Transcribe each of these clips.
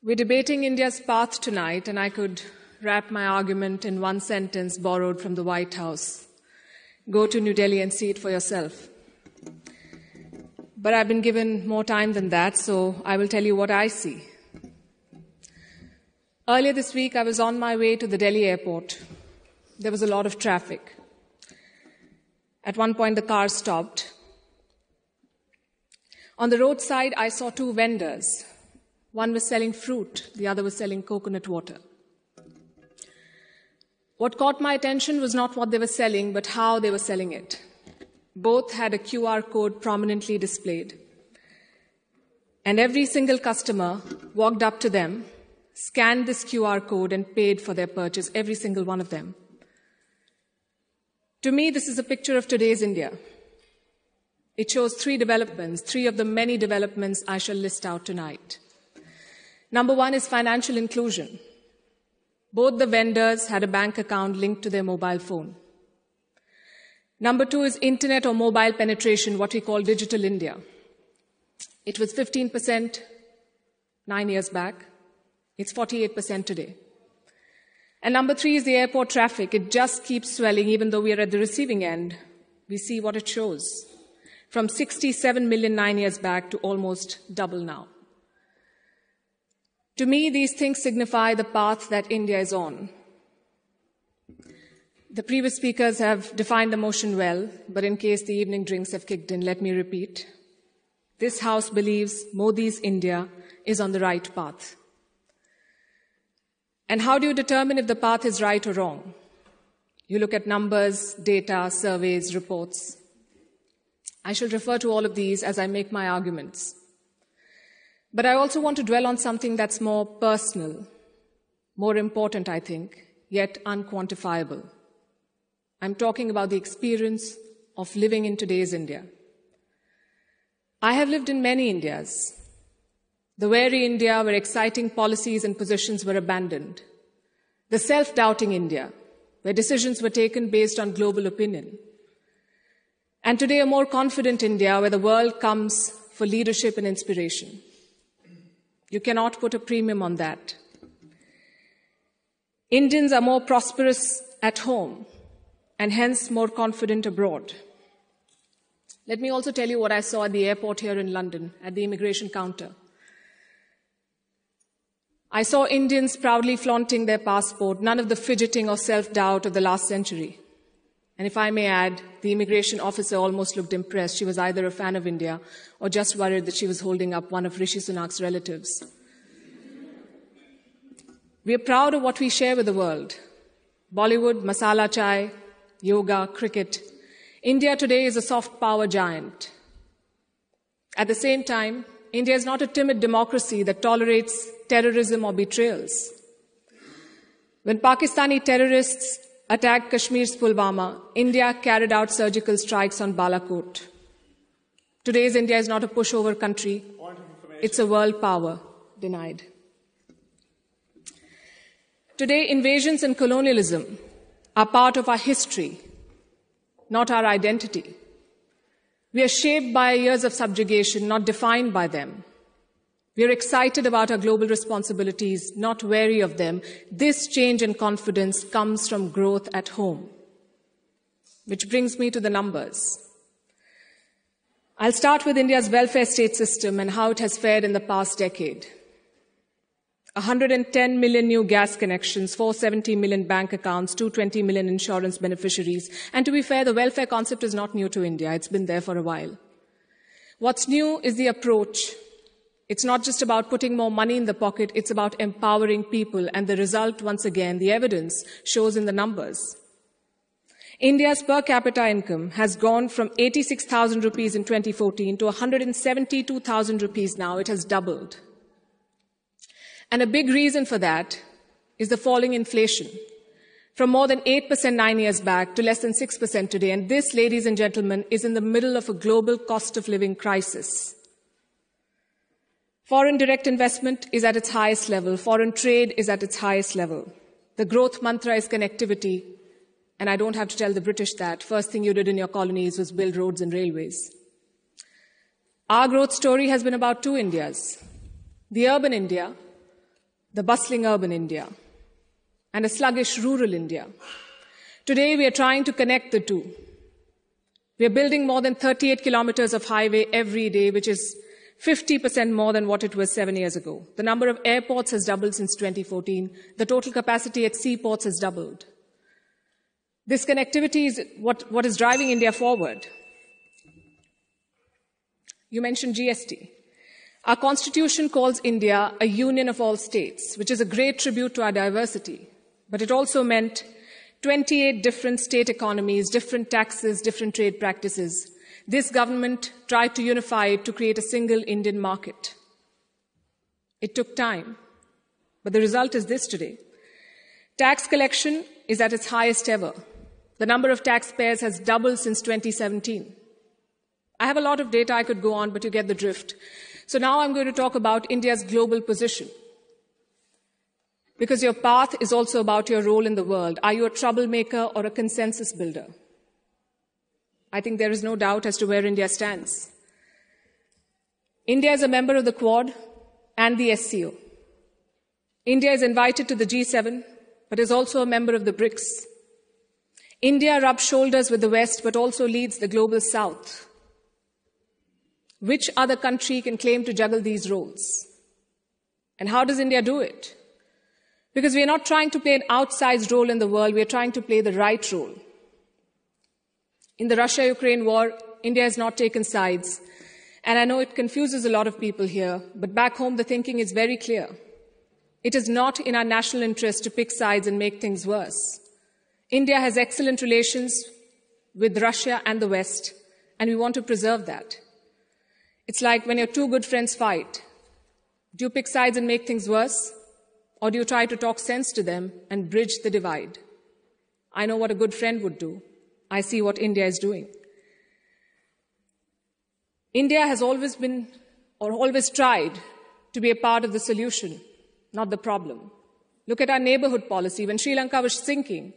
We're debating India's path tonight, and I could wrap my argument in one sentence borrowed from the White House. Go to New Delhi and see it for yourself. But I've been given more time than that, so I will tell you what I see. Earlier this week, I was on my way to the Delhi airport. There was a lot of traffic. At one point, the car stopped. On the roadside, I saw two vendors. One was selling fruit, the other was selling coconut water. What caught my attention was not what they were selling, but how they were selling it. Both had a QR code prominently displayed. And every single customer walked up to them, scanned this QR code, and paid for their purchase, every single one of them. To me, this is a picture of today's India. It shows three developments, three of the many developments I shall list out tonight. Number one is financial inclusion. Both the vendors had a bank account linked to their mobile phone. Number two is internet or mobile penetration, what we call digital India. It was 15% 9 years back. It's 48% today. And number three is the airport traffic. It just keeps swelling, even though we are at the receiving end. We see what it shows. From 67 million 9 years back to almost double now. To me, these things signify the path that India is on. The previous speakers have defined the motion well, but in case the evening drinks have kicked in, let me repeat. This House believes Modi's India is on the right path. And how do you determine if the path is right or wrong? You look at numbers, data, surveys, reports. I shall refer to all of these as I make my arguments. But I also want to dwell on something that's more personal, more important, I think, yet unquantifiable. I'm talking about the experience of living in today's India. I have lived in many Indias. The wary India where exciting policies and positions were abandoned. The self-doubting India, where decisions were taken based on global opinion. And today a more confident India where the world comes for leadership and inspiration. You cannot put a premium on that. Indians are more prosperous at home and hence more confident abroad. Let me also tell you what I saw at the airport here in London, at the immigration counter. I saw Indians proudly flaunting their passport, none of the fidgeting or self-doubt of the last century. And if I may add, the immigration officer almost looked impressed. She was either a fan of India or just worried that she was holding up one of Rishi Sunak's relatives. We are proud of what we share with the world. Bollywood, masala chai, yoga, cricket. India today is a soft power giant. At the same time, India is not a timid democracy that tolerates terrorism or betrayals. When Pakistani terrorists attacked Kashmir's Pulwama, India carried out surgical strikes on Balakot. Today's India is not a pushover country. It's a world power denied. Today, invasions and colonialism are part of our history, not our identity. We are shaped by years of subjugation, not defined by them. We are excited about our global responsibilities, not wary of them. This change in confidence comes from growth at home. Which brings me to the numbers. I'll start with India's welfare state system and how it has fared in the past decade. 110 million new gas connections, 470 million bank accounts, 220 million insurance beneficiaries. And to be fair, the welfare concept is not new to India. It's been there for a while. What's new is the approach. It's not just about putting more money in the pocket, it's about empowering people. And the result, once again, the evidence shows in the numbers. India's per capita income has gone from 86,000 rupees in 2014 to 172,000 rupees now. It has doubled. And a big reason for that is the falling inflation, from more than 8% 9 years back to less than 6% today. And this, ladies and gentlemen, is in the middle of a global cost of living crisis. Foreign direct investment is at its highest level. Foreign trade is at its highest level. The growth mantra is connectivity. And I don't have to tell the British that. First thing you did in your colonies was build roads and railways. Our growth story has been about two Indias. The urban India, the bustling urban India, and a sluggish rural India. Today, we are trying to connect the two. We are building more than 38 kilometers of highway every day, which is 50% more than what it was 7 years ago. The number of airports has doubled since 2014. The total capacity at seaports has doubled. This connectivity is what is driving India forward. You mentioned GST. Our constitution calls India a union of all states, which is a great tribute to our diversity. But it also meant 28 different state economies, different taxes, different trade practices. This government tried to unify it to create a single Indian market. It took time, but the result is this today. Tax collection is at its highest ever. The number of taxpayers has doubled since 2017. I have a lot of data I could go on, but you get the drift. So now I'm going to talk about India's global position. Because your path is also about your role in the world. Are you a troublemaker or a consensus builder? I think there is no doubt as to where India stands. India is a member of the Quad and the SCO. India is invited to the G7, but is also a member of the BRICS. India rubs shoulders with the West, but also leads the global South. Which other country can claim to juggle these roles? And how does India do it? Because we are not trying to play an outsized role in the world, we are trying to play the right role. In the Russia-Ukraine war, India has not taken sides. And I know it confuses a lot of people here, but back home the thinking is very clear. It is not in our national interest to pick sides and make things worse. India has excellent relations with Russia and the West, and we want to preserve that. It's like when your two good friends fight. Do you pick sides and make things worse? Or do you try to talk sense to them and bridge the divide? I know what a good friend would do. I see what India is doing. India has always been, or always tried, to be a part of the solution, not the problem. Look at our neighborhood policy. When Sri Lanka was sinking,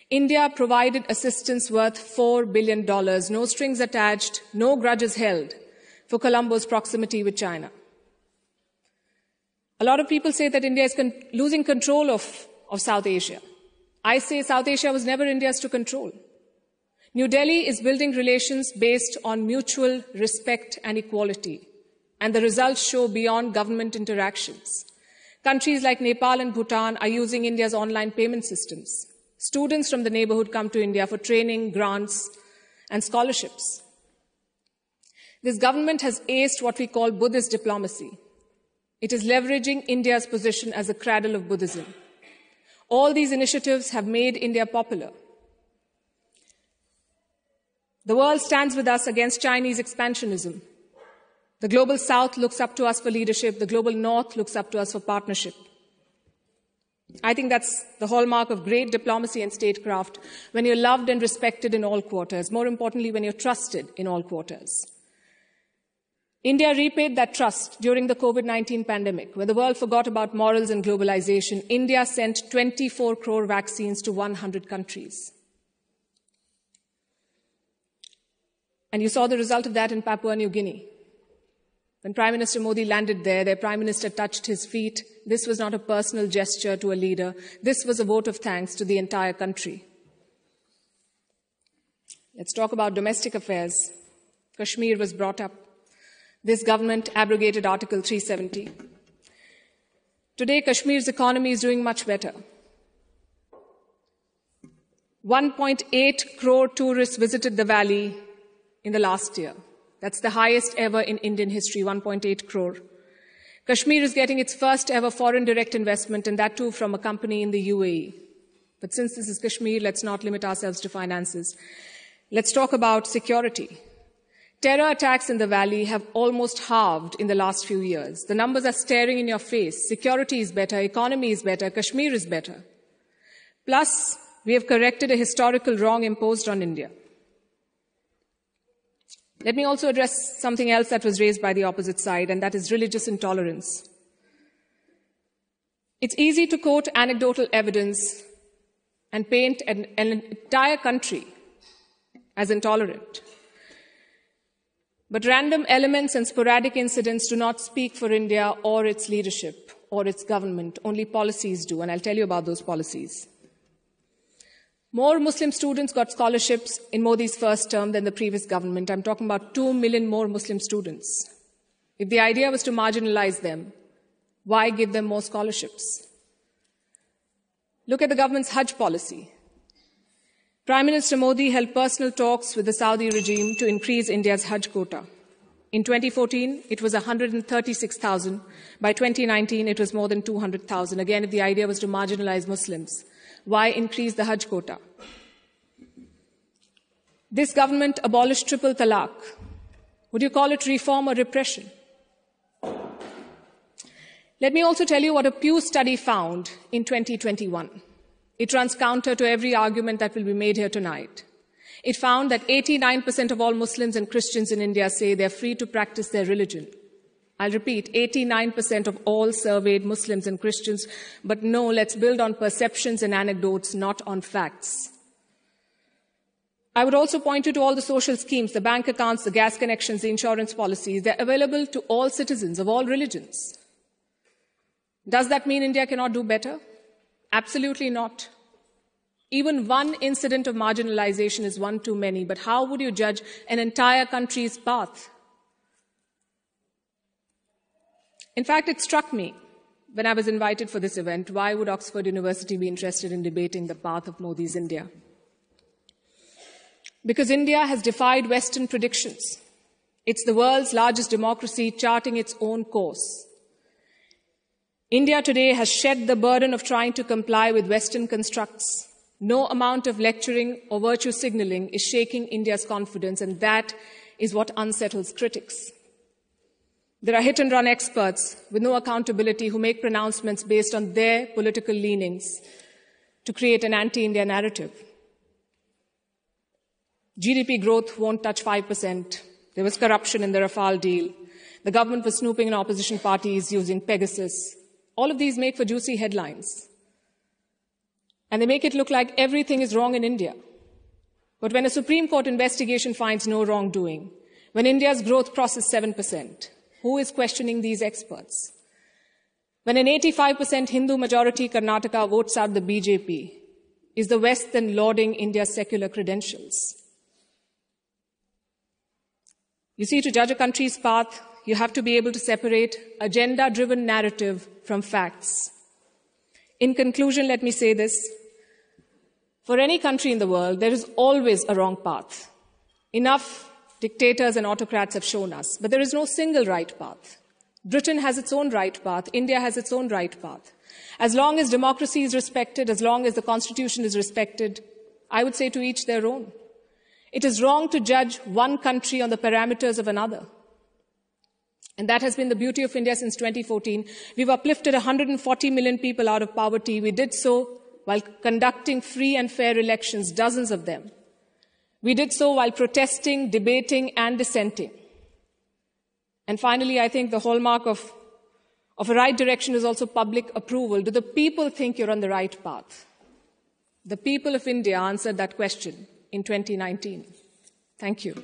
India provided assistance worth $4 billion, no strings attached, no grudges held, for Colombo's proximity with China. A lot of people say that India is losing control of South Asia. I say South Asia was never India's to control. New Delhi is building relations based on mutual respect and equality, and the results show beyond government interactions. Countries like Nepal and Bhutan are using India's online payment systems. Students from the neighborhood come to India for training, grants, and scholarships. This government has aced what we call Buddhist diplomacy. It is leveraging India's position as a cradle of Buddhism. All these initiatives have made India popular. The world stands with us against Chinese expansionism. The global South looks up to us for leadership. The global North looks up to us for partnership. I think that's the hallmark of great diplomacy and statecraft, when you're loved and respected in all quarters. More importantly, when you're trusted in all quarters. India repaid that trust during the COVID-19 pandemic. When the world forgot about morals and globalization, India sent 24 crore vaccines to 100 countries. And you saw the result of that in Papua New Guinea. When Prime Minister Modi landed there, their Prime Minister touched his feet. This was not a personal gesture to a leader. This was a vote of thanks to the entire country. Let's talk about domestic affairs. Kashmir was brought up. This government abrogated Article 370. Today, Kashmir's economy is doing much better. 1.8 crore tourists visited the valley in the last year. That's the highest ever in Indian history, 1.8 crore. Kashmir is getting its first ever foreign direct investment, and that too from a company in the UAE. But since this is Kashmir, let's not limit ourselves to finances. Let's talk about security. Terror attacks in the valley have almost halved in the last few years. The numbers are staring in your face. Security is better, economy is better, Kashmir is better. Plus, we have corrected a historical wrong imposed on India. Let me also address something else that was raised by the opposite side, and that is religious intolerance. It's easy to quote anecdotal evidence and paint an entire country as intolerant. But random elements and sporadic incidents do not speak for India or its leadership. or its government. Only policies do, and I'll tell you about those policies. More Muslim students got scholarships in Modi's first term than the previous government. I'm talking about 2 million more Muslim students. If the idea was to marginalize them, why give them more scholarships? Look at the government's Hajj policy. Prime Minister Modi held personal talks with the Saudi regime to increase India's Hajj quota. In 2014, it was 136,000. By 2019, it was more than 200,000. Again, if the idea was to marginalize Muslims, why increase the Hajj quota? This government abolished triple talaq. Would you call it reform or repression? Let me also tell you what a Pew study found in 2021. It runs counter to every argument that will be made here tonight. It found that 89% of all Muslims and Christians in India say they're free to practice their religion. I'll repeat, 89% of all surveyed Muslims and Christians, but no, let's build on perceptions and anecdotes, not on facts. I would also point you to all the social schemes, the bank accounts, the gas connections, the insurance policies. They're available to all citizens of all religions. Does that mean India cannot do better? Absolutely not. Even one incident of marginalization is one too many, but how would you judge an entire country's path? In fact, it struck me when I was invited for this event, why would Oxford University be interested in debating the path of Modi's India? Because India has defied Western predictions. It's the world's largest democracy, charting its own course. India today has shed the burden of trying to comply with Western constructs. No amount of lecturing or virtue signaling is shaking India's confidence, and that is what unsettles critics. There are hit-and-run experts with no accountability who make pronouncements based on their political leanings to create an anti-India narrative. GDP growth won't touch 5%. There was corruption in the Rafale deal. The government was snooping in opposition parties using Pegasus. All of these make for juicy headlines. And they make it look like everything is wrong in India. But when a Supreme Court investigation finds no wrongdoing, when India's growth crosses 7%, who is questioning these experts? When an 85% Hindu-majority Karnataka votes out the BJP, is the West then lauding India's secular credentials? You see, to judge a country's path, you have to be able to separate agenda-driven narrative from facts. In conclusion, let me say this. For any country in the world, there is always a wrong path. Enough dictators and autocrats have shown us, but there is no single right path. Britain has its own right path. India has its own right path. As long as democracy is respected, as long as the Constitution is respected, I would say to each their own. It is wrong to judge one country on the parameters of another. And that has been the beauty of India since 2014. We've uplifted 140 million people out of poverty. We did so while conducting free and fair elections, dozens of them. We did so while protesting, debating, and dissenting. And finally, I think the hallmark of a right direction is also public approval. Do the people think you're on the right path? The people of India answered that question in 2019. Thank you.